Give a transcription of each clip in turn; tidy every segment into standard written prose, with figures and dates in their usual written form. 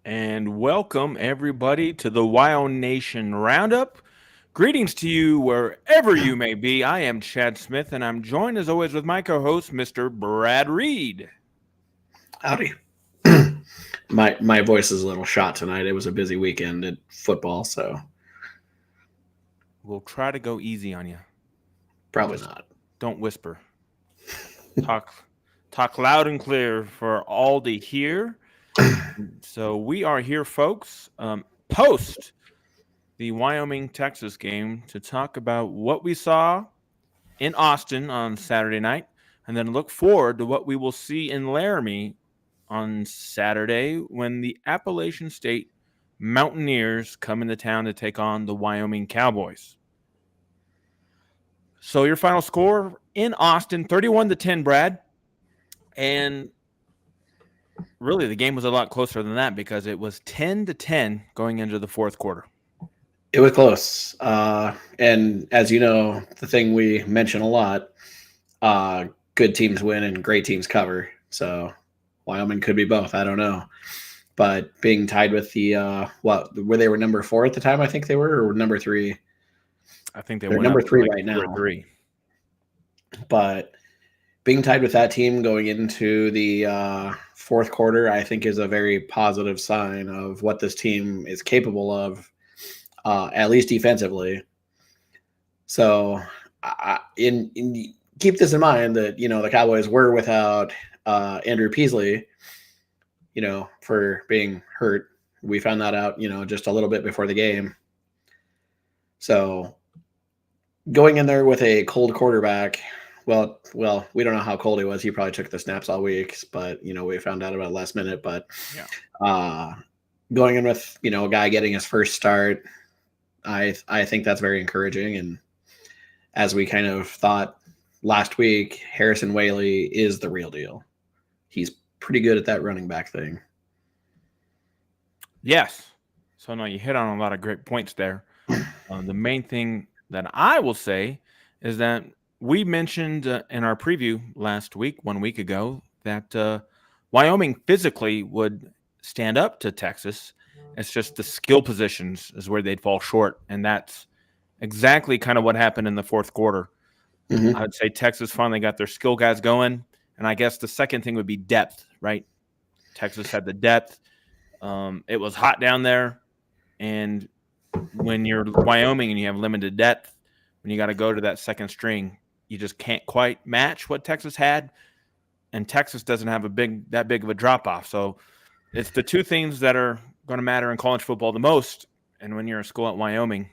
And welcome everybody to the WyoNation Roundup. Greetings to you wherever you may be. I am Chad Smith, and I'm joined as always with my co-host, Mr. Brad Reed. Howdy. My voice is a little shot tonight. It was a busy weekend at football, so We'll try to go easy on you. probably not. Don't whisper. Talk loud and clear for all to hear. So we are here, folks, post the Wyoming-Texas game to talk about what we saw in Austin on Saturday night, and then look forward to what we will see in Laramie on Saturday when the Appalachian State Mountaineers come into town to take on the Wyoming Cowboys. So your final score in Austin, 31-10, Brad. And really, the game was a lot closer than that because it was 10-10 going into the fourth quarter. It was close. And as you know, the thing we mention a lot, good teams win and great teams cover. So Wyoming could be both. I don't know. But being tied with the where they were number 4 at the time, I think they were, or number 3. I think they're number 3 right now. 3. But being tied with that team going into the fourth quarter, I think, is a very positive sign of what this team is capable of, at least defensively. So, keep this in mind that the Cowboys were without Andrew Peasley, for being hurt. We found that out, just a little bit before the game. So, going in there with a cold quarterback. Well, we don't know how cold he was. He probably took the snaps all week, but we found out about last minute. But Yeah. Going in with a guy getting his first start, I think that's very encouraging. And as we kind of thought last week, Harrison Whaley is the real deal. He's pretty good at that running back thing. Yes. So no, you hit on a lot of great points there. The main thing that I will say is that we mentioned in our preview last week, 1 week ago, that Wyoming physically would stand up to Texas. It's just the skill positions is where they'd fall short, and that's exactly kind of what happened in the fourth quarter. Mm-hmm. I'd say Texas finally got their skill guys going, and I guess the second thing would be depth, right? Texas had the depth. It was hot down there, and when you're Wyoming and you have limited depth, when you got to go to that second string, you just can't quite match what Texas had, and Texas doesn't have that big of a drop off. So it's the two things that are going to matter in college football the most. And when you're a school at Wyoming,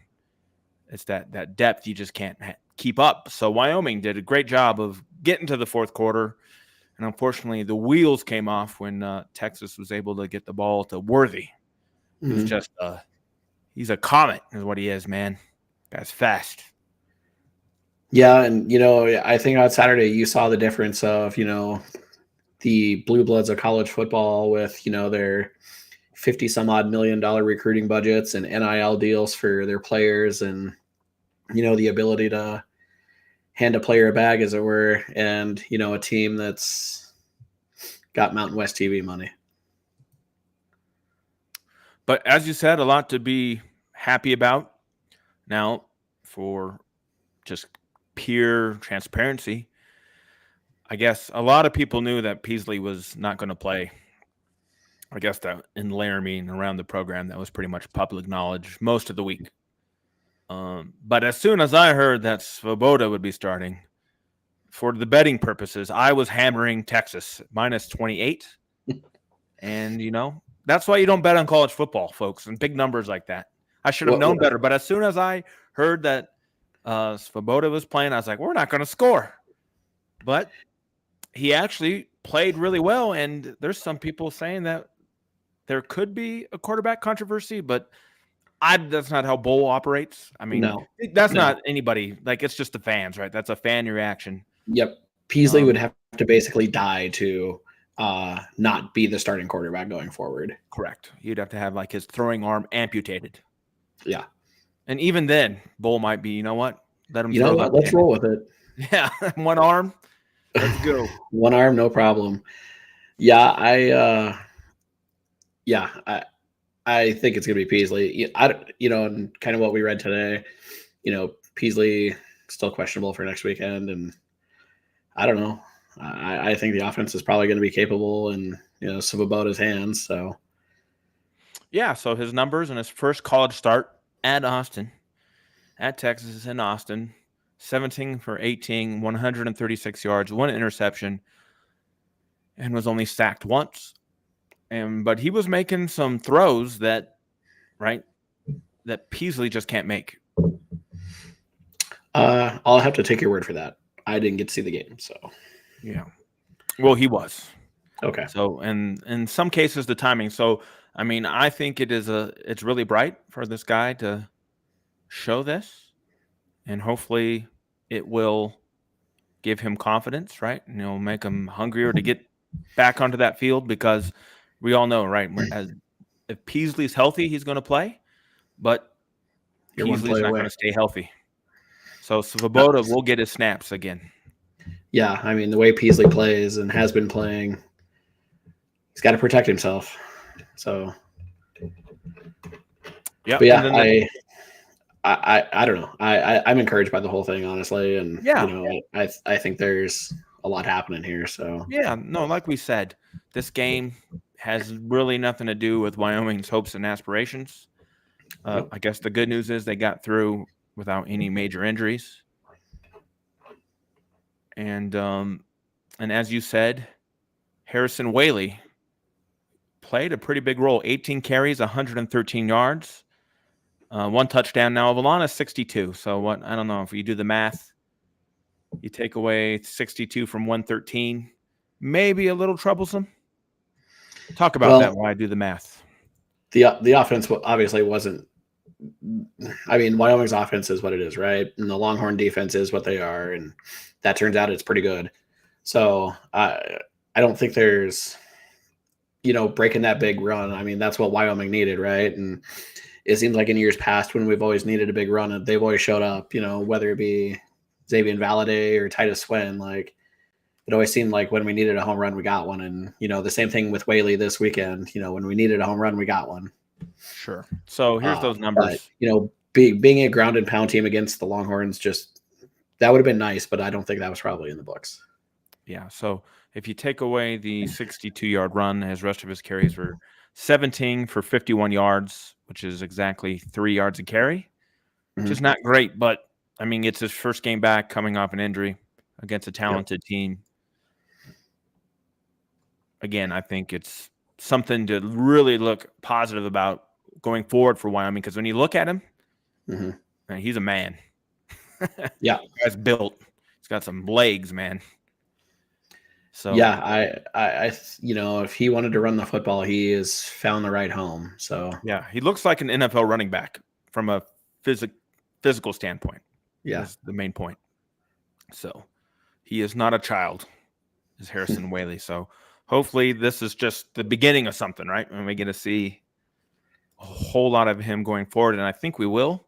it's that depth you just can't keep up. So Wyoming did a great job of getting to the fourth quarter, and unfortunately, the wheels came off when Texas was able to get the ball to Worthy, who's just he's a comet, is what he is, man. Guy's fast. Yeah, and I think on Saturday you saw the difference of the blue bloods of college football with their 50 some odd $1 million recruiting budgets and NIL deals for their players, and the ability to hand a player a bag, as it were, and a team that's got Mountain West TV money. But as you said, a lot to be happy about. Now, for just pure transparency, I guess a lot of people knew that Peasley was not going to play. I guess that in Laramie and around the program, that was pretty much public knowledge most of the week. But as soon as I heard that Svoboda would be starting, for the betting purposes, I was hammering Texas minus 28. And, that's why you don't bet on college football, folks, and big numbers like that. I should have known better. But as soon as I heard that Svoboda was playing, I was like, we're not going to score. But he actually played really well, and there's some people saying that there could be a quarterback controversy, but that's not how Bowl operates. I mean, that's not anybody. Like, it's just the fans, right? That's a fan reaction. Yep. Peasley would have to basically die to not be the starting quarterback going forward. Correct. You'd have to have like his throwing arm amputated. Yeah. And even then, Bowl might be, you know what? Let him throw that. Let's roll with it. Yeah. One arm. Let's go. One arm, no problem. Yeah, I think it's gonna be Peasley. And kind of what we read today, Peasley still questionable for next weekend, and I don't know. I think the offense is probably going to be capable in Svoboda's hands. So yeah, so his numbers in his first college start at Texas in Austin, 17 for 18, 136 yards, 1 interception, and was only sacked once. But he was making some throws that Peasley just can't make. I'll have to take your word for that. I didn't get to see the game, so yeah. Well, he was. Okay. So, and in some cases, the timing. So, I mean, I think it's really bright for this guy to show this, and hopefully it will give him confidence, right? And make him hungrier to get back onto that field, because we all know, right? If Peasley's healthy, he's going to play, but Peasley's not going to stay healthy. So Svoboda will get his snaps again. Yeah, I mean, the way Peasley plays and has been playing, he's got to protect himself. So, yeah. But yeah, I don't know. I'm encouraged by the whole thing, honestly, and yeah. I think there's a lot happening here. So Yeah, no, like we said, this game has really nothing to do with Wyoming's hopes and aspirations. nope. I guess the good news is they got through without any major injuries. And as you said, Harrison Whaley played a pretty big role. 18 carries, 113 yards, one touchdown. Now Avalana's 62. So what? I don't know if you do the math. You take away 62 from 113, maybe a little troublesome. Talk about that Well, while I do the math. the offense obviously wasn't. I mean, Wyoming's offense is what it is, right? And the Longhorn defense is what they are, and that turns out it's pretty good. So I don't think there's breaking that big run. I mean, that's what Wyoming needed, right? And it seems like in years past when we've always needed a big run, they've always showed up. Whether it be Xavier Valade or Titus Swin, like it always seemed like when we needed a home run, we got one. And the same thing with Whaley this weekend. When we needed a home run, we got one. Sure. So here's those But numbers. being a ground and pound team against the Longhorns, just that would have been nice, but I don't think that was probably in the books. Yeah. So if you take away the 62-yard run, his rest of his carries were 17 for 51 yards, which is exactly 3 yards a carry, which is not great. But I mean, it's his first game back coming off an injury against a talented team. Again, I think it's something to really look positive about going forward for Wyoming, because when you look at him, man, he's a man. Yeah. Guy's built. He's got some legs, man. So yeah, I if he wanted to run the football, he has found the right home. So yeah, he looks like an NFL running back from a physical standpoint. yeah, Is the main point. So he is not a child, is Harrison Whaley. So hopefully this is just the beginning of something, right? And we get to see a whole lot of him going forward, and I think we will,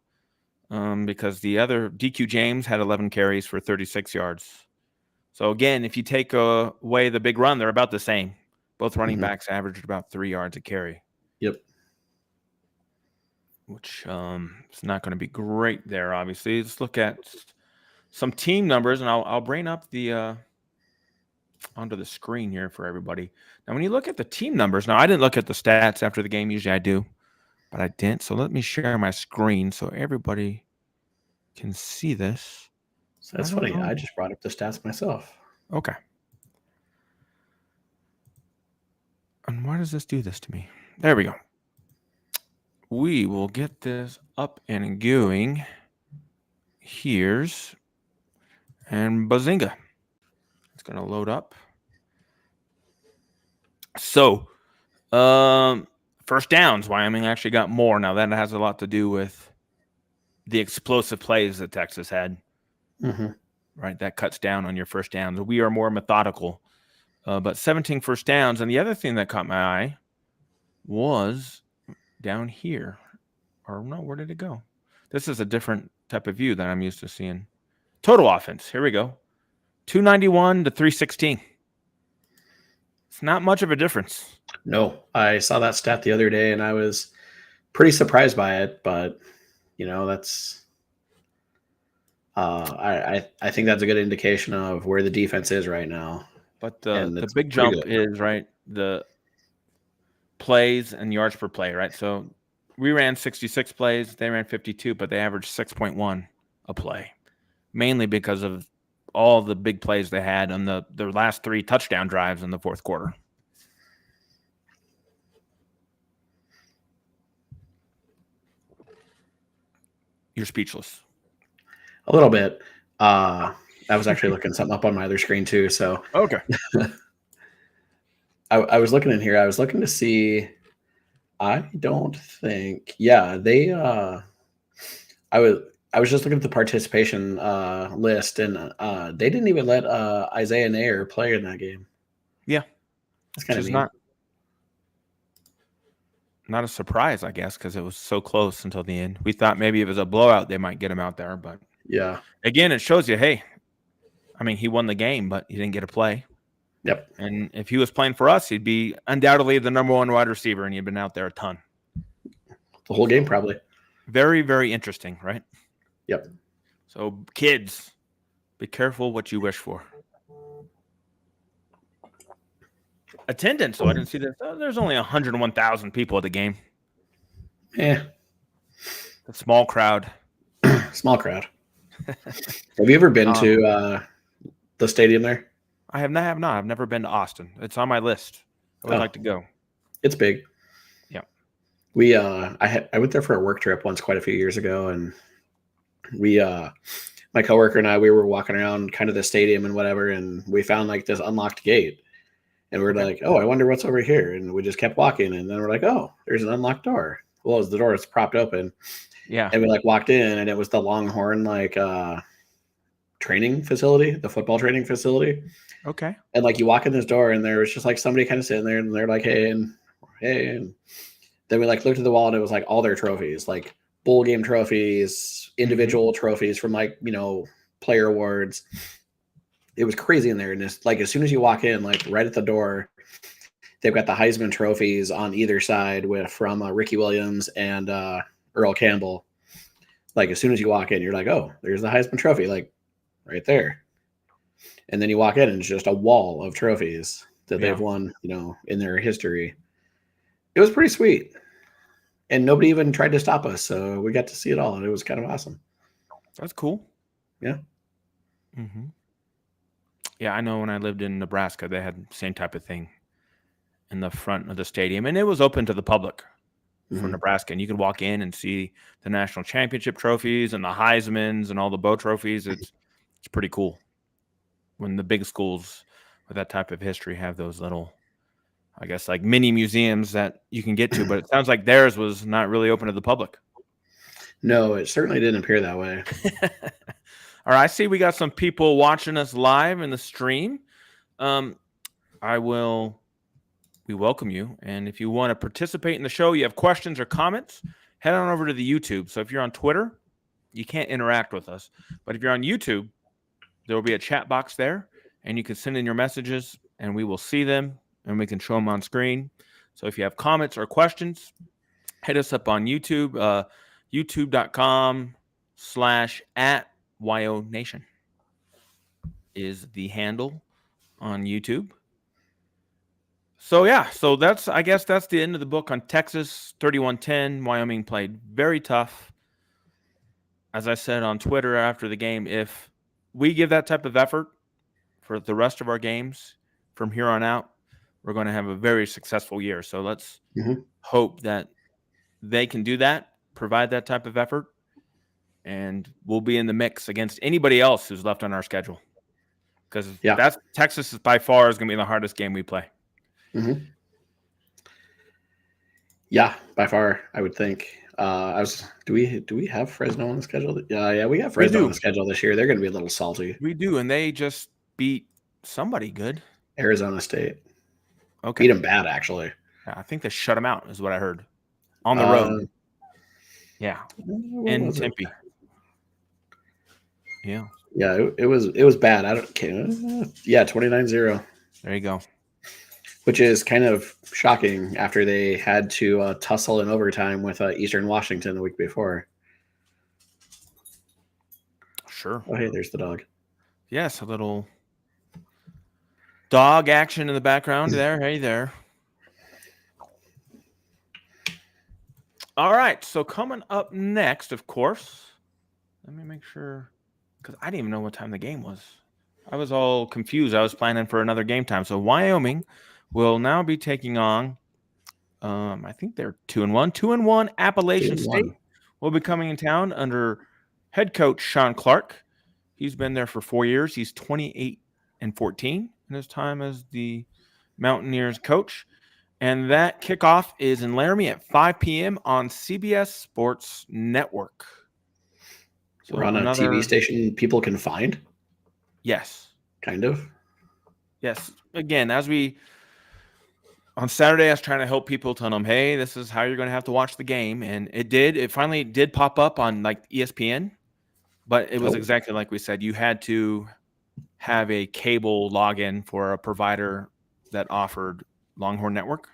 because the other DQ James had 11 carries for 36 yards. So again, if you take away the big run, they're about the same. Both running backs averaged about 3 yards a carry. Yep. Which is not going to be great there, obviously. Let's look at some team numbers, and I'll bring up the onto the screen here for everybody. Now, when you look at the team numbers, now I didn't look at the stats after the game. Usually I do, but I didn't. So let me share my screen so everybody can see this. So that's funny. I just brought up the stats myself. Okay. And why does this do this to me? There we go. We will get this up and going. Here's and bazinga. It's going to load up. So, first downs, Wyoming actually got more. Now, that has a lot to do with the explosive plays that Texas had. Right? That cuts down on your first downs. We are more methodical. But 17 first downs. And the other thing that caught my eye was down here. Or no, where did it go? This is a different type of view than I'm used to seeing. Total offense. Here we go. 291 to 316. It's not much of a difference. No, I saw that stat the other day, and I was pretty surprised by it. But that's I think that's a good indication of where the defense is right now. But the big jump is right the plays and yards per play, right? So we ran 66 plays, they ran 52, but they averaged 6.1 a play, mainly because of all the big plays they had on their last 3 touchdown drives in the fourth quarter. You're speechless. A little bit. I was actually looking something up on my other screen too. So okay. I was looking in here. I was looking to see. I don't think. Yeah, they. I was just looking at the participation list, and they didn't even let Isaiah Nair play in that game. Yeah, that's kind of neat. Not a surprise, I guess, because it was so close until the end. We thought maybe if it was a blowout, they might get him out there, but yeah. Again, it shows you, hey, I mean, he won the game, but he didn't get to play. Yep. And if he was playing for us, he'd be undoubtedly the number 1 wide receiver, and he'd been out there a ton. The whole game, probably. Very, very interesting, right? Yep. So, kids, be careful what you wish for. attendance. So I didn't see that. There's only 101,000 people at the game. Yeah, A small crowd. small crowd. Have you ever been to the stadium there? I have not. I've never been to Austin. It's on my list. I would like to go. It's big. Yeah. I went there for a work trip once quite a few years ago, and we my coworker and we were walking around kind of the stadium and whatever, and we found like this unlocked gate. And we're like, oh, I wonder what's over here. And we just kept walking. And then we're like, oh, there's an unlocked door. Well, as the door is propped open. Yeah. And we like walked in, and it was the Longhorn like training facility, the football training facility. Okay. And like you walk in this door, and there was just like somebody kind of sitting there, and they're like, hey. And then we like looked at the wall, and it was like all their trophies, like bowl game trophies, individual trophies from like, player awards. It was crazy in there. And it's like, as soon as you walk in, like right at the door, they've got the Heisman trophies on either side from Ricky Williams and Earl Campbell. Like as soon as you walk in, you're like, oh, there's the Heisman trophy, like right there. And then you walk in, and it's just a wall of trophies that they've won, in their history. It was pretty sweet. And nobody even tried to stop us. So we got to see it all. And it was kind of awesome. That's cool. Yeah. Mm-hmm. Yeah, I know when I lived in Nebraska, they had the same type of thing in the front of the stadium, and it was open to the public for Nebraska. And you could walk in and see the national championship trophies and the Heismans and all the Bo trophies. It's pretty cool when the big schools with that type of history have those little, I guess, like mini museums that you can get to. But it sounds like theirs was not really open to the public. No, it certainly didn't appear that way. All right, I see we got some people watching us live in the stream. We welcome you. And if you want to participate in the show, you have questions or comments, head on over to the YouTube. So if you're on Twitter, you can't interact with us. But if you're on YouTube, there will be a chat box there, and you can send in your messages, and we will see them, and we can show them on screen. So if you have comments or questions, hit us up on YouTube, youtube.com/@WyoNation is the handle on YouTube. So I guess that's the end of the book on Texas 31-10. Wyoming played very tough. As I said on Twitter after the game, if we give that type of effort for the rest of our games from here on out, we're going to have a very successful year. So let's hope that they can do that, provide that type of effort, and we'll be in the mix against anybody else who's left on our schedule. Because Texas is by far is going to be the hardest game we play. Mm-hmm. Yeah, by far, I would think. Do we have Fresno on the schedule? Yeah, we got Fresno on the schedule this year. They're going to be a little salty. We do, and they just beat somebody good. Arizona State. Okay, beat them bad actually. Yeah, I think they shut them out, is what I heard, on the road. Yeah, in Tempe. Yeah. Yeah, it was bad. I don't care. Yeah, 29-0. There you go. Which is kind of shocking after they had to tussle in overtime with Eastern Washington the week before. Sure. Oh, hey, there's the dog. Yes, a little dog action in the background there. Hey there. All right, so coming up next, of course, let me make sure, because I didn't even know what time the game was. I was all confused. I was planning for another game time. So Wyoming will now be taking on, I think they're 2-1. 2-1 Appalachian State will be coming in town under head coach Sean Clark. He's been there for 4 years. He's 28-14 in his time as the Mountaineers coach. And that kickoff is in Laramie at 5 p.m. on CBS Sports Network. So we're on a TV station people can find? Yes. Kind of? Yes. Again, on Saturday, I was trying to help people, tell them, hey, this is how you're going to have to watch the game. And it finally did pop up on like ESPN, but it was exactly like we said. You had to have a cable login for a provider that offered Longhorn Network.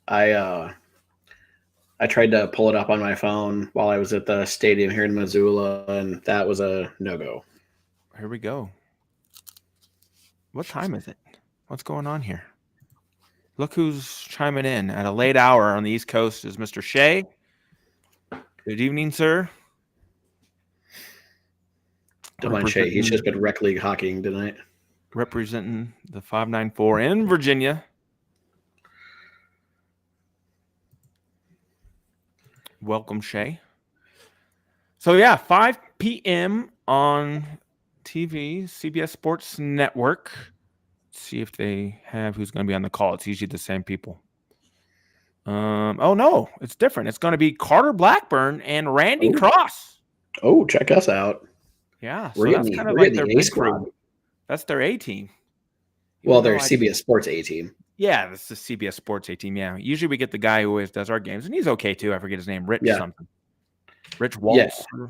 I tried to pull it up on my phone while I was at the stadium here in Missoula, and that was a no-go. Here we go. What time is it? What's going on here? Look who's chiming in at a late hour on the East Coast is Mr. Shea. Good evening, sir. Don't mind Shay. He's just been rec league hockeying tonight. Representing the 594 in Virginia. Welcome, Shay. So, yeah, 5 p.m. on TV, CBS Sports Network. Let's see if they have who's going to be on the call. It's usually the same people. Oh, no, it's different. It's going to be Carter Blackburn and Randy Cross. Oh, check us out. Yeah, we're so getting that's kind of like their A squad. That's their A team. Well, they're CBS Sports A team. Yeah, that's the CBS Sports A team. Yeah, usually we get the guy who always does our games, and he's okay too. I forget his name, Rich something. Rich Waltz. Yeah.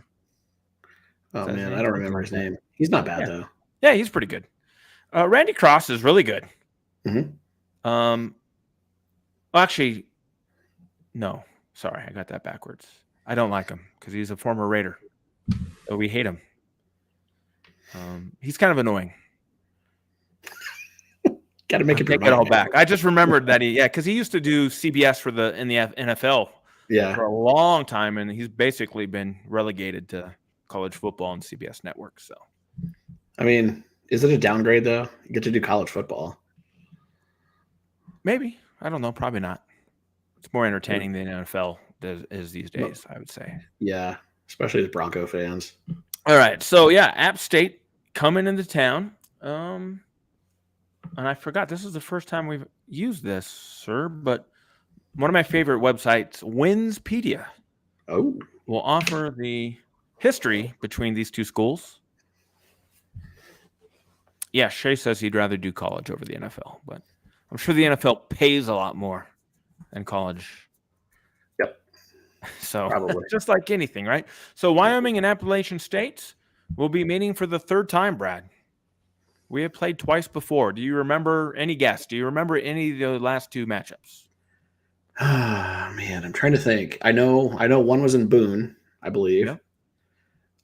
Oh man, I don't remember his name. He's not bad though. Yeah, he's pretty good. Randy Cross is really good. Mm-hmm. Well, actually, no. Sorry, I got that backwards. I don't like him because he's a former Raider, so we hate him. He's kind of annoying. Got to make it. Take it all back. I just remembered that because he used to do CBS in the NFL. For a long time, and he's basically been relegated to college football on CBS Network. So, I mean, is it a downgrade though? You get to do college football. Maybe. I don't know. Probably not. It's more entertaining than NFL is these days, I would say. Yeah, especially the Bronco fans. All right. So, yeah, App State coming into town. And I forgot, this is the first time we've used this, sir, but one of my favorite websites, Winspedia, will offer the history between these two schools. Yeah, Shay says he'd rather do college over the NFL, but I'm sure the NFL pays a lot more than college. Yep. So just like anything, right? So Wyoming and Appalachian States will be meeting for the third time, Brad. We have played twice before. Do you remember any guess? Do you remember any of the last two matchups? Oh, man, I'm trying to think. I know one was in Boone, I believe. Yep.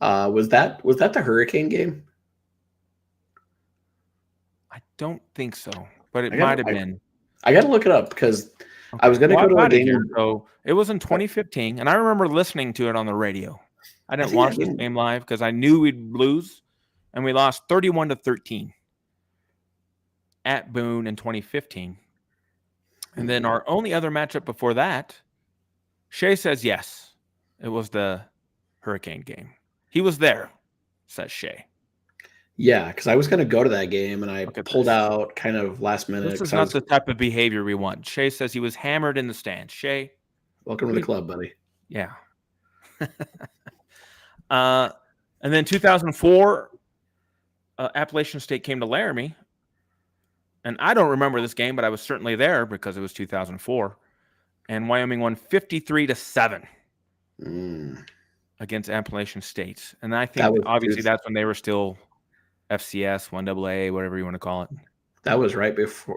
Was that the Hurricane game? I don't think so, but it might have been. I got to look it up because I was going to go to a game. So it was in 2015, and I remember listening to it on the radio. I didn't watch this game live because I knew we'd lose, and we lost 31-13 at Boone in 2015. And then our only other matchup before that, Shay says yes, it was the Hurricane game. He was there, says Shay. Yeah, because I was going to go to that game, and I pulled out kind of last minute. This is not the type of behavior we want. Shay says he was hammered in the stands. Shay, welcome to the club, buddy. Yeah. And then 2004, Appalachian State came to Laramie. And I don't remember this game, but I was certainly there because it was 2004. And Wyoming won 53-7 against Appalachian State. And I think obviously that's when they were still FCS, 1AA, whatever you want to call it. That was right before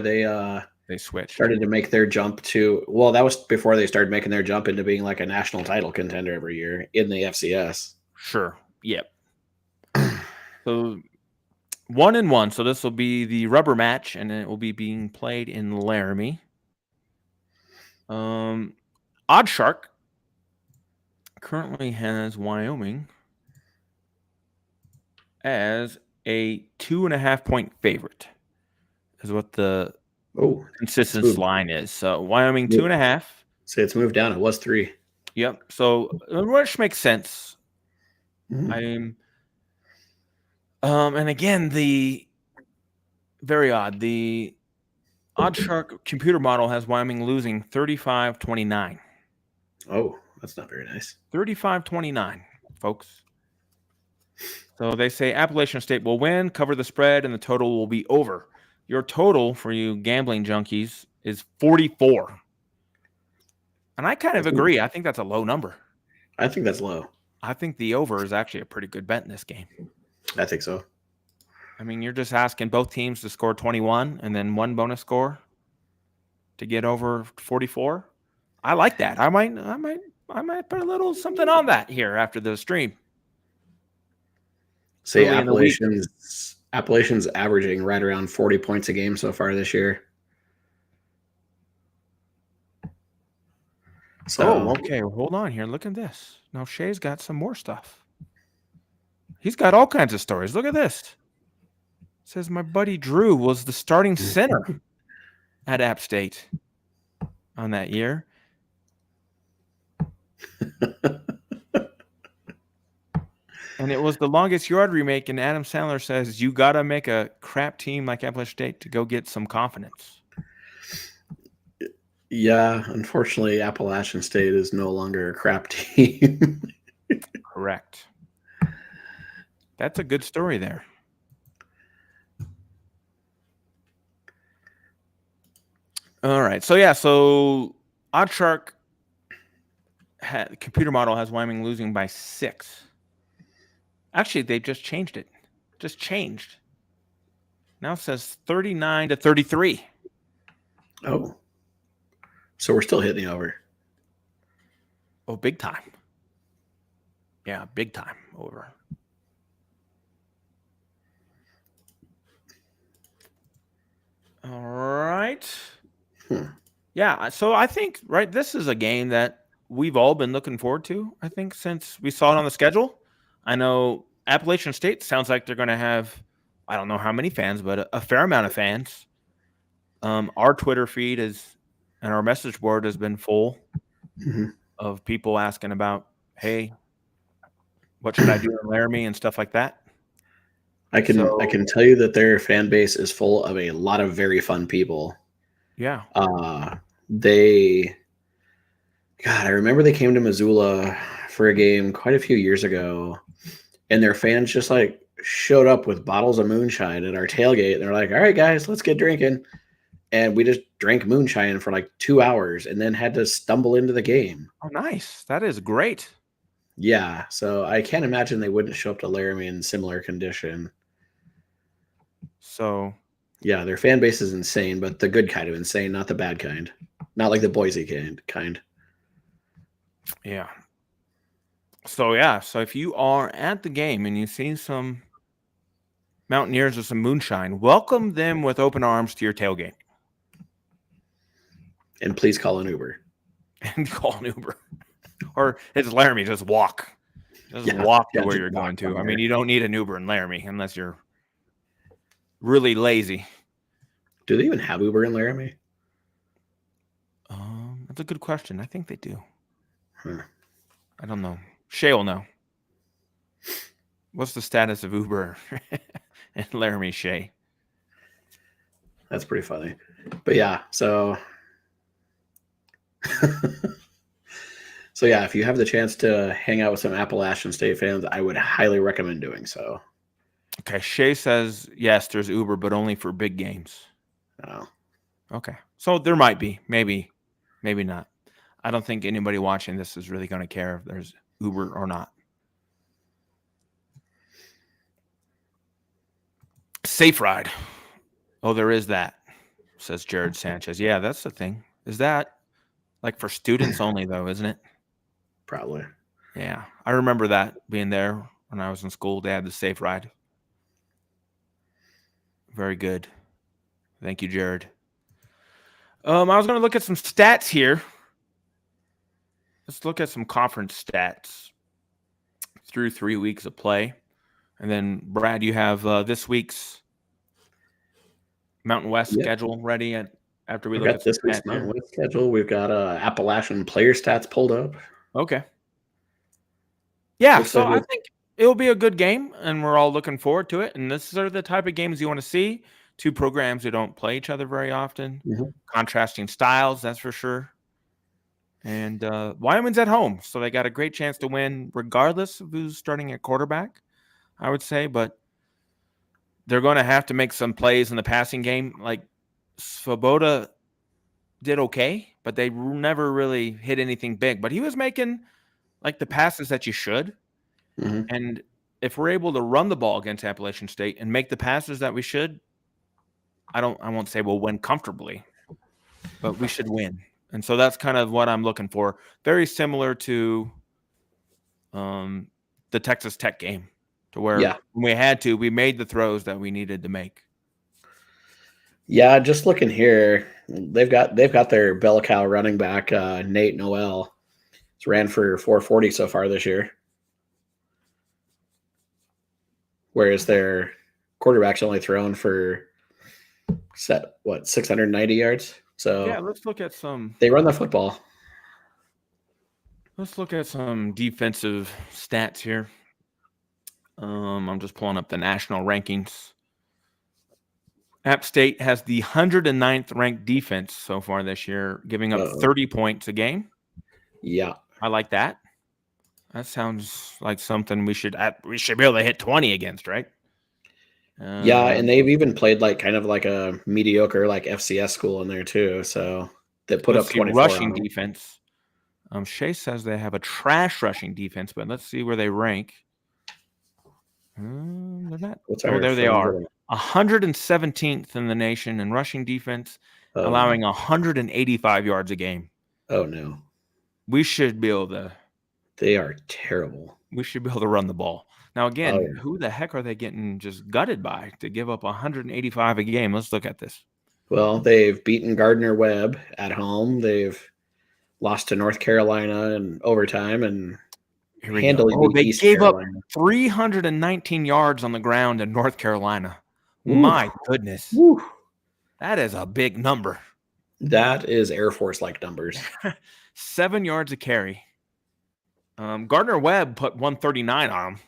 they switched. Started to make their jump to, well, that was before they started making their jump into being like a national title contender every year in the FCS. Sure. Yep. So 1-1. So this will be the rubber match, and it will be being played in Laramie. Oddshark currently has Wyoming as a 2.5-point favorite, is what the consensus line is. So Wyoming 2.5. Say it's moved down. It was 3. Yep. So which makes sense. And again, very odd. The Oddshark computer model has Wyoming losing 35-29. Oh, that's not very nice. 35-29, folks. So they say Appalachian State will win, cover the spread, and the total will be over. Your total for you gambling junkies is 44. And I kind of agree. I think that's a low number. I think that's low. I think the over is actually a pretty good bet in this game. I think so. I mean, you're just asking both teams to score 21 and then one bonus score to get over 44. I like that. I might put a little something on that here after the stream. Say Appalachian Appalachian's averaging right around 40 points a game so far this year. So, okay. Hold on here. Look at this. Now Shay's got some more stuff. He's got all kinds of stories. Look at this. It says my buddy Drew was the starting center at App State on that year. And it was the longest yard remake, and Adam Sandler says you got to make a crap team like Appalachian State to go get some confidence. yeah, unfortunately, Appalachian State is no longer a crap team. Correct. That's a good story there. All right. So, yeah. So, OddsShark computer model has Wyoming losing by 6. Actually, they just changed it. Just changed. Now it says 39-33. Oh. So we're still hitting the over. Oh, big time. Yeah, big time over. All right. Yeah, so I think, right, this is a game that we've all been looking forward to, I think, since we saw it on the schedule. I know Appalachian State sounds like they're going to have, I don't know how many fans, but a fair amount of fans. Our Twitter feed is, and our message board has been full of people asking about, hey, what should I do in Laramie and stuff like that. I can tell you that their fan base is full of a lot of very fun people. Yeah. I remember they came to Missoula for a game quite a few years ago, and their fans just like showed up with bottles of moonshine at our tailgate. And they're like, all right, guys, let's get drinking. And we just drank moonshine for like 2 hours and then had to stumble into the game. Oh, nice. That is great. Yeah. So I can't imagine they wouldn't show up to Laramie in similar condition. So, yeah, their fan base is insane, but the good kind of insane, not the bad kind. Not like the Boise kind. Yeah. So, yeah. So if you are at the game and you see some Mountaineers with some moonshine, welcome them with open arms to your tailgate. And please call an Uber. And call an Uber. Or it's Laramie, just walk. Just walk to where you're going to. I mean, you don't need an Uber in Laramie unless you're really lazy. Do they even have Uber in Laramie? That's a good question. I think they do. Huh. I don't know. Shay will know. What's the status of Uber in Laramie, Shay? That's pretty funny. But yeah, so so yeah, if you have the chance to hang out with some Appalachian State fans, I would highly recommend doing so. Okay, Shay says yes, there's Uber, but only for big games. Oh. Okay, so there might be, maybe not. I don't think anybody watching this is really going to care if there's Uber or not. Safe ride. Oh, there is that, says Jared Sanchez. Yeah, that's the thing. Is that like for students only, though, isn't it? Probably. Yeah, I remember that being there when I was in school. They had the safe ride. Very good. Thank you, Jared. I was going to look at some stats here. Let's look at some conference stats through 3 weeks of play. And then, Brad, you have this week's Mountain West schedule ready after we look at this week's Mountain West schedule. We've got Appalachian player stats pulled up. Okay. Yeah, so I think it'll be a good game, and we're all looking forward to it. And this are the type of games you want to see. Two programs who don't play each other very often. Contrasting styles, that's for sure. And Wyoming's at home, so they got a great chance to win regardless of who's starting at quarterback, I would say. But they're going to have to make some plays in the passing game. Like Svoboda did okay, but they never really hit anything big. But he was making like the passes that you should. And if we're able to run the ball against Appalachian State and make the passes that we should, I won't say we'll win comfortably, but we should win. And so that's kind of what I'm looking for. Very similar to the Texas Tech game. to where when we had to, we made the throws that we needed to make. Yeah, just looking here, they've got their bell cow running back, Nate Noel. He's ran for 440 so far this year. Whereas their quarterback's only thrown for 690 yards. So yeah, let's look at some. They run the football. Let's look at some defensive stats here. I'm just pulling up the national rankings. App State has the 109th ranked defense so far this year, giving up 30 points a game. Yeah, I like that. That sounds like something we should be able to hit 20 against, right? Yeah, and they've even played like kind of like a mediocre like FCS school in there too. So they put up 24 rushing on them. defense. Shay says they have a trash rushing defense, but let's see where they rank. They're not. There they are. 117th in the nation in rushing defense, allowing 185 yards a game. Oh no. We should be able to. They are terrible. We should be able to run the ball. Now, again, who the heck are they getting just gutted by to give up 185 a game? Let's look at this. Well, they've beaten Gardner-Webb at home. They've lost to North Carolina in overtime and handily beat East Carolina. Up 319 yards on the ground in North Carolina. Ooh. My goodness. Ooh. That is a big number. That is Air Force-like numbers. 7 yards a carry. Gardner-Webb put 139 on them.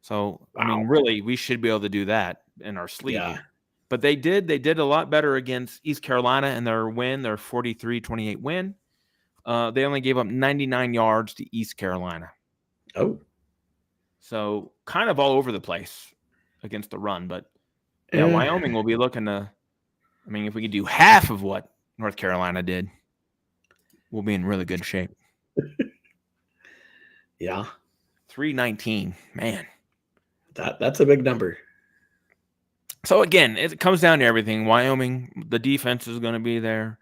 So, wow. I mean, really, we should be able to do that in our sleep. Yeah. But they did a lot better against East Carolina in their 43-28 win. They only gave up 99 yards to East Carolina. Oh. So, kind of all over the place against the run. But, yeah, Wyoming will be looking to – I mean, if we could do half of what North Carolina did, we'll be in really good shape. Yeah. 319. Man. That's a big number. So, again, it comes down to everything. Wyoming, the defense is going to be there.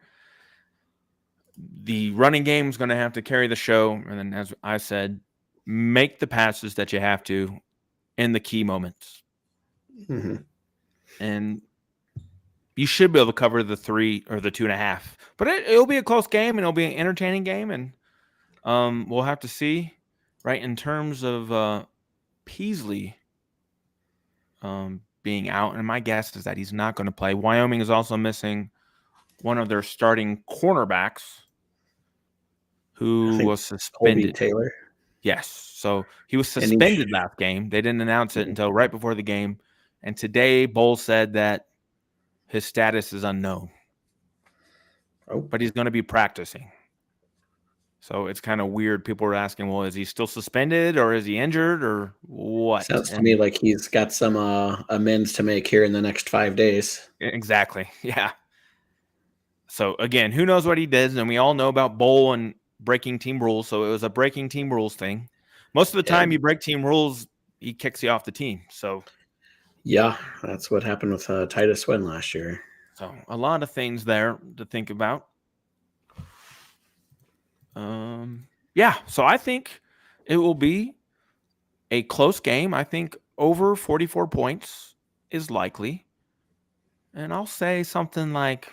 The running game is going to have to carry the show. And then, as I said, make the passes that you have to in the key moments. Mm-hmm. And you should be able to cover the 3 or the 2.5. But it'll be a close game, and it'll be an entertaining game. And we'll have to see, right, in terms of Peasley being out, and my guess is that he's not going to play. Wyoming is also missing one of their starting cornerbacks who was suspended. Taylor? Yes. So he was suspended last game. They didn't announce it until right before the game. And today, Bowl said that his status is unknown. Oh. But he's going to be practicing. So it's kind of weird. People are asking, well, is he still suspended or is he injured or what? Sounds to me like he's got some amends to make here in the next 5 days. Exactly. Yeah. So, again, who knows what he did? And we all know about Bowl and breaking team rules. So it was a breaking team rules thing. Most of the time you break team rules, he kicks you off the team. So, yeah, that's what happened with Titus Swin last year. So a lot of things there to think about. Yeah, so I think it will be a close game. I think over 44 points is likely. And I'll say something like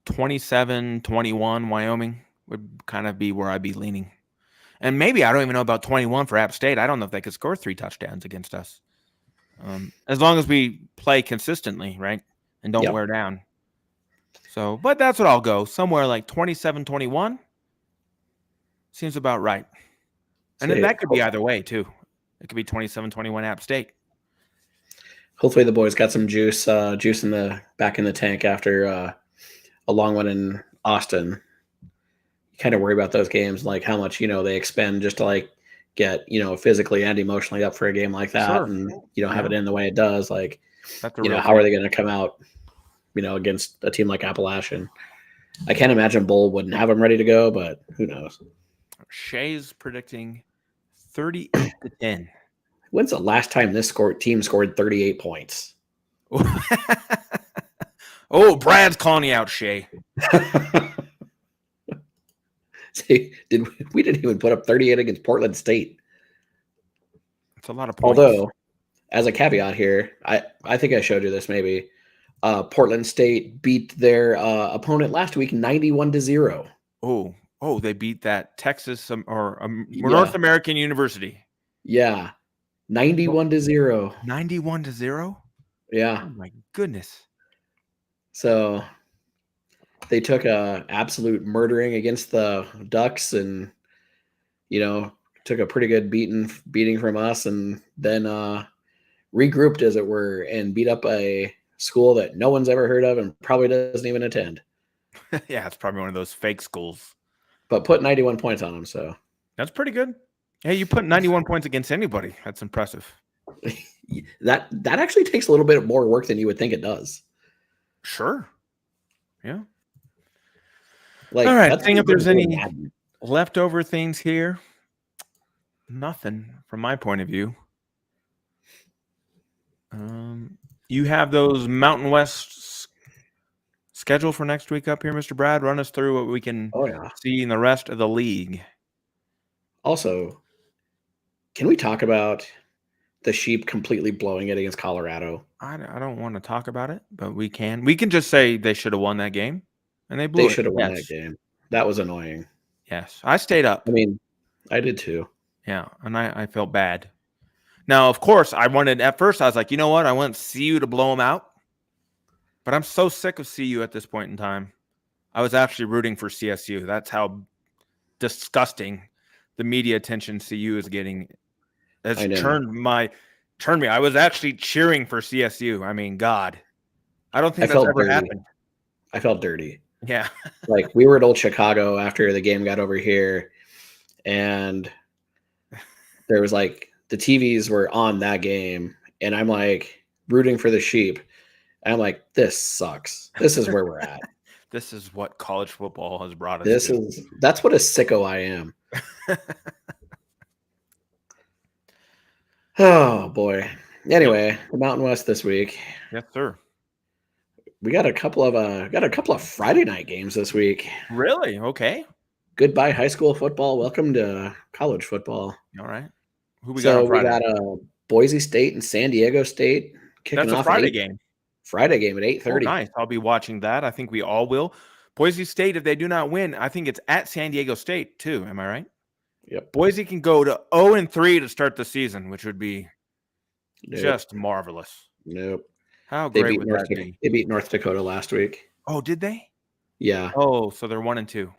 27-21 Wyoming would kind of be where I'd be leaning. And maybe I don't even know about 21 for App State. I don't know if they could score 3 touchdowns against us. As long as we play consistently, right? And don't wear down. So, but that's what I'll go. Somewhere like 27-21 seems about right. And then that could be either way, too. It could be 27-21 App State. Hopefully the boys got some juice in the back in the tank after a long one in Austin. You kind of worry about those games, like how much, they expend just to like get, physically and emotionally up for a game like that. Sure. And have it in the way it does. Like, how are they going to come out, against a team like Appalachian? I can't imagine Bull wouldn't have them ready to go, but who knows? Shay's predicting 38-10. When's the last time this team scored 38 points? Oh, Brad's calling you out, Shay. See, we didn't even put up 38 against Portland State. It's a lot of points. Although, as a caveat here, I think I showed you this maybe. Portland State beat their opponent last week 91-0. Oh, they beat that Texas North Yeah, American University. yeah, 91-0. 91-0. Yeah. Oh my goodness. So they took a absolute murdering against the Ducks, and took a pretty good beating from us, and then regrouped, as it were, and beat up a school that no one's ever heard of and probably doesn't even attend. Yeah, it's probably one of those fake schools. But put 91 points on them, so that's pretty good. Hey, you put 91 points against anybody. That's impressive. that actually takes a little bit more work than you would think it does. Sure. Yeah. Like, all right. that's Seeing if there's any leftover things here. Nothing from my point of view. You have those Mountain West schedule for next week up here, Mr. Brad. Run us through what we can see in the rest of the league. Also, can we talk about the Sheep completely blowing it against Colorado? I don't want to talk about it, but we can. We can just say they should have won that game, and they blew They it. should have won that game. That was annoying. Yes, I stayed up. I mean, I did too. Yeah, and I felt bad. Now, of course, at first I was like, you know what? I want CU to blow them out. But I'm so sick of CU at this point in time. I was actually rooting for CSU. That's how disgusting the media attention CU is getting. Has turned me. I was actually cheering for CSU. I mean, God. I don't think that's ever happened. I felt dirty. Yeah. Like, we were at Old Chicago after the game got over here, and there was like the TVs were on that game, and I'm like rooting for the Sheep. And I'm like, this sucks. This is where we're at. This is what college football has brought us to. That's what a sicko I am. Oh boy. Anyway, the Mountain West this week. Yes, sir. We got a couple of Friday night games this week. Really? Okay. Goodbye high school football. Welcome to college football. All right. Who we got on Friday? We got Boise State and San Diego State kicking off. That's a Friday game. Friday game at 8:30. Oh, nice. I'll be watching that. I think we all will. Boise State, if they do not win, I think it's at San Diego State too. Am I right? Yep. Boise can go to 0-3 to start the season, which would be just marvelous. Nope. How great would that be? They beat North Dakota last week. Oh, did they? Yeah. Oh, so they're 1-2.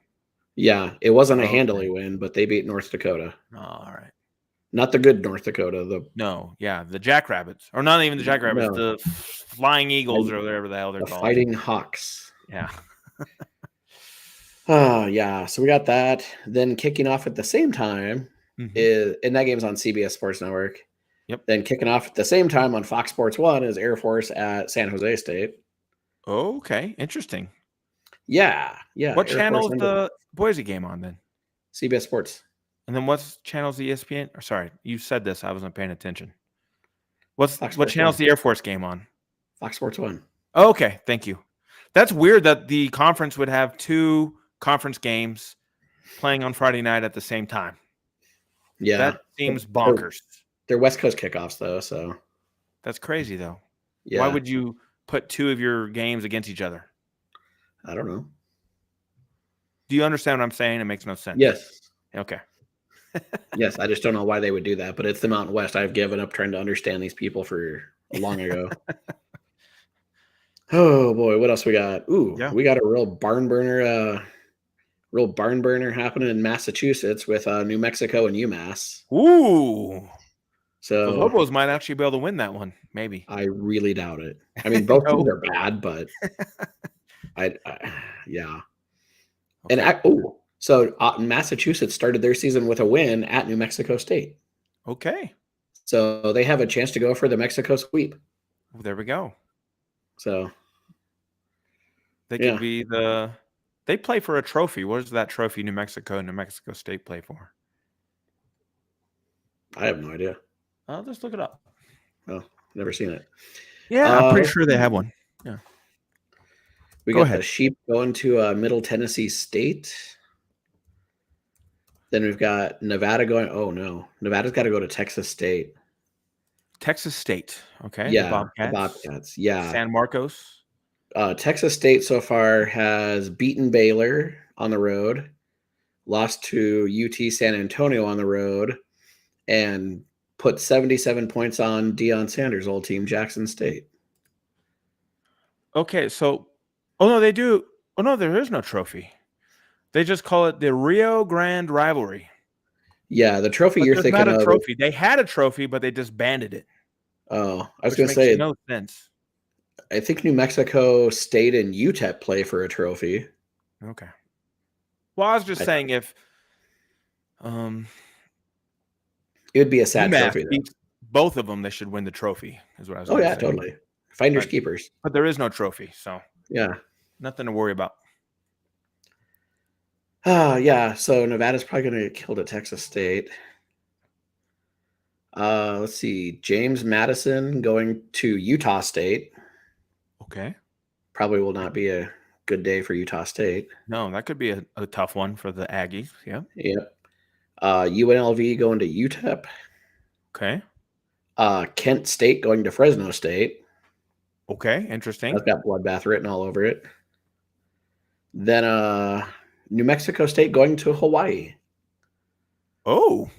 Yeah, it wasn't a handily win, but they beat North Dakota. Oh, all right. Not the good North Dakota. The Jackrabbits, or not even the Jackrabbits, the Flying Eagles, or whatever the hell they're called. Fighting Hawks. Yeah. Oh yeah. So we got that. Then kicking off at the same time and that game's on CBS Sports Network. Yep. Then kicking off at the same time on Fox Sports 1 is Air Force at San Jose State. Okay, interesting. Yeah. What channel is the Boise game on then? CBS Sports. And then what channel's the ESPN? Or sorry, you said this. I wasn't paying attention. What channel's the Air Force game on? Fox Sports 1. Oh, okay, thank you. That's weird that the conference would have two conference games playing on Friday night at the same time. Yeah. That seems bonkers. They're West Coast kickoffs, though, so. That's crazy, though. Yeah. Why would you put two of your games against each other? I don't know. Do you understand what I'm saying? It makes no sense. Yes. Okay. Yes, I just don't know why they would do that, but it's the Mountain West. I've given up trying to understand these people for long ago. Oh boy, what else we got? We got a real barn burner happening in Massachusetts with New Mexico and UMass. Ooh. So the Lobos might actually be able to win that one, maybe. I really doubt it. I mean, both teams are bad, but yeah. Okay. And so Massachusetts started their season with a win at New Mexico State. Okay. So they have a chance to go for the Mexico sweep. Well, there we go. So they could be they play for a trophy. What is that trophy New Mexico and New Mexico State play for? I have no idea. I'll just look it up. Oh, never seen it. Yeah, I'm pretty sure they have one. Yeah. We got the Sheep going to Middle Tennessee State. Then we've got Nevada going. Oh no, Nevada's got to go to Texas State. Texas State. Okay, the Yeah, the Bobcats. Bobcats. Yeah. San Marcos. Texas State so far has beaten Baylor on the road, lost to UT San Antonio on the road, and put 77 points on Deion Sanders' old team, Jackson State. Okay, so oh no, they do. Oh no, there is no trophy. They just call it the Rio Grande rivalry. Yeah, the trophy But you're there's not thinking a of. trophy. They had a trophy, but they disbanded it, Oh, I was which going to makes say, no sense. I think New Mexico State and UTEP play for a trophy. Okay. Well, I was just I, saying if um, it would be a sad UMass trophy, though. beats both of them, they should win the trophy. Is what I was Oh, going to yeah, say. totally. Finders But keepers. but there is no trophy, so Yeah. nothing to worry about. Yeah. So Nevada's probably going to get killed at Texas State. Let's see. James Madison going to Utah State. Okay. Probably will not be a good day for Utah State. No, that could be a tough one for the Aggies. Yeah. Yep. UNLV going to UTEP. Okay. Kent State going to Fresno State. Okay. Interesting. That's got bloodbath written all over it. Then New Mexico State going to Hawaii. Oh,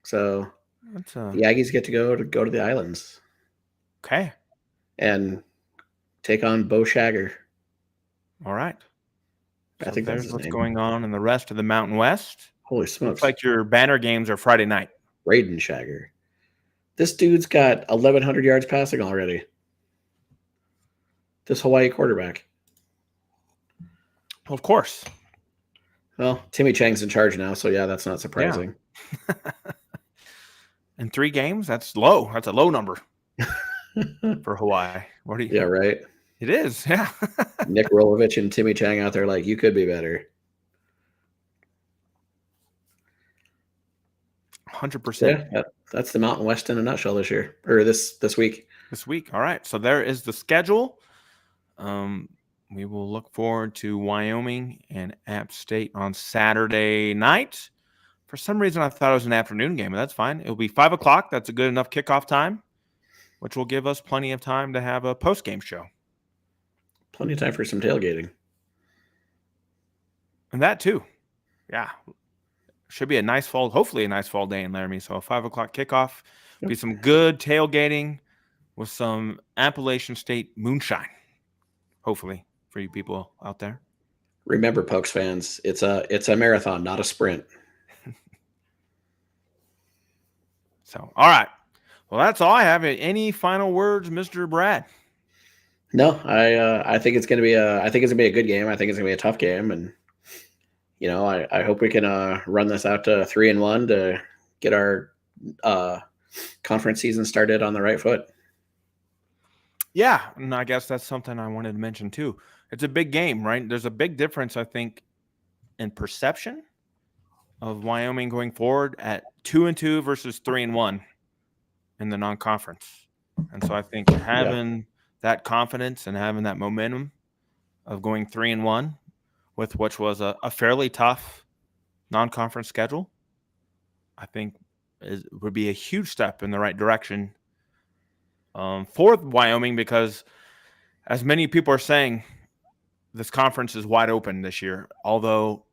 So that's the Aggies get to go to the islands okay. and take on Bo Shagger. All right. I So think that's there's his what's name. going on in the rest of the Mountain West. Holy Looks smokes. like your banner games are Friday night. Braden Shagger. This dude's got 1,100 yards passing already. This Hawaii quarterback. Of course. Well, Timmy Chang's in charge now, so yeah, that's not surprising. In 3 games, that's low. That's a low number for Hawaii. What do you? Yeah, right. It is. Yeah. Nick Rolovich and Timmy Chang out there like, you could be better. 100%. Yeah, that's the Mountain West in a nutshell this year, or this week. This week. All right. So there is the schedule. We will look forward to Wyoming and App State on Saturday night. For some reason, I thought it was an afternoon game, but that's fine. It'll be 5 o'clock. That's a good enough kickoff time, which will give us plenty of time to have a post-game show. Plenty of time for some tailgating. And that too. Yeah. Should be a nice fall, hopefully a nice fall day in Laramie. So a 5 o'clock kickoff. Be some good tailgating with some Appalachian State moonshine, hopefully, for you people out there. Remember, Pokes fans, it's a marathon, not a sprint. So, all right. Well, that's all I have. Any final words, Mr. Brad? No, I think it's gonna be a good game. I think it's gonna be a tough game, and I hope we can run this out to 3-1 to get our conference season started on the right foot. Yeah, and I guess that's something I wanted to mention too. It's a big game, right? There's a big difference, I think, in perception of Wyoming going forward at 2-2 versus 3-1 in the non-conference. And so I think having that confidence and having that momentum of going 3-1 with which was a fairly tough non-conference schedule, I think would be a huge step in the right direction for Wyoming, because as many people are saying, this conference is wide open this year, although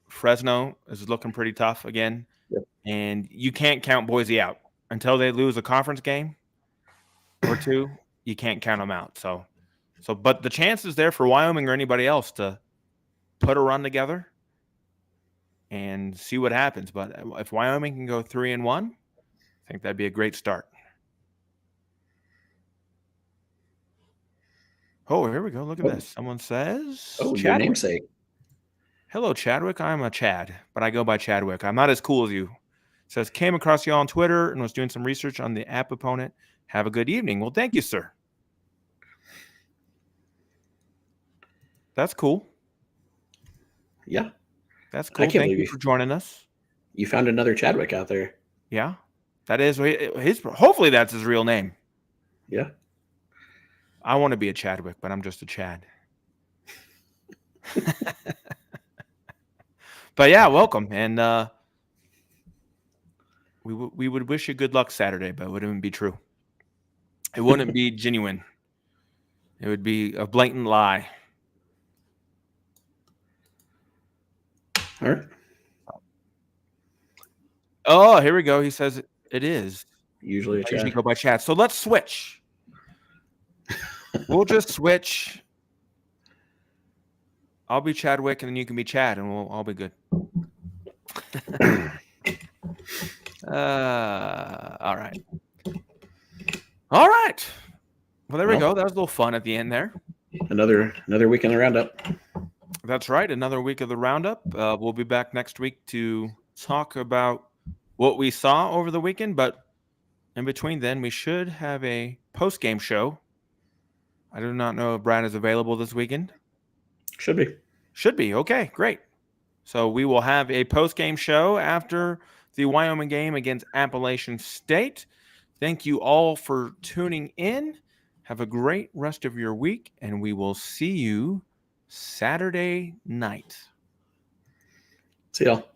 Fresno is looking pretty tough again. Yep. And you can't count Boise out until they lose a conference game or two. You can't count them out. So, but the chance is there for Wyoming or anybody else to put a run together and see what happens. But if Wyoming can go 3-1, I think that'd be a great start. Oh, here we go. Look at this. Someone says, "Oh, your Chadwick. namesake." Hello, Chadwick. I'm a Chad, but I go by Chadwick. I'm not as cool as you. Says, came across you on Twitter and was doing some research on the app opponent. Have a good evening. Well, thank you, sir. That's cool. Yeah. That's cool. Thank you for joining us. You found another Chadwick out there. Yeah. That is his. Hopefully that's his real name. Yeah. I want to be a Chadwick, but I'm just a Chad. But yeah, welcome. And We would wish you good luck Saturday, but it wouldn't be true. It wouldn't be genuine. It would be a blatant lie. All right. Oh, here we go. He says it is. Usually a I usually Chad. go by Chad. So let's switch. We'll just switch. I'll be Chadwick, and then you can be Chad, and we'll all be good. All right. All right. Well, there we go. That was a little fun at the end there. Another week in the roundup. That's right. Another week of the roundup. We'll be back next week to talk about what we saw over the weekend. But in between then, we should have a post-game show. I do not know if Brad is available this weekend. Should be. Should be. Okay, great. So we will have a post-game show after the Wyoming game against Appalachian State. Thank you all for tuning in. Have a great rest of your week, and we will see you Saturday night. See y'all.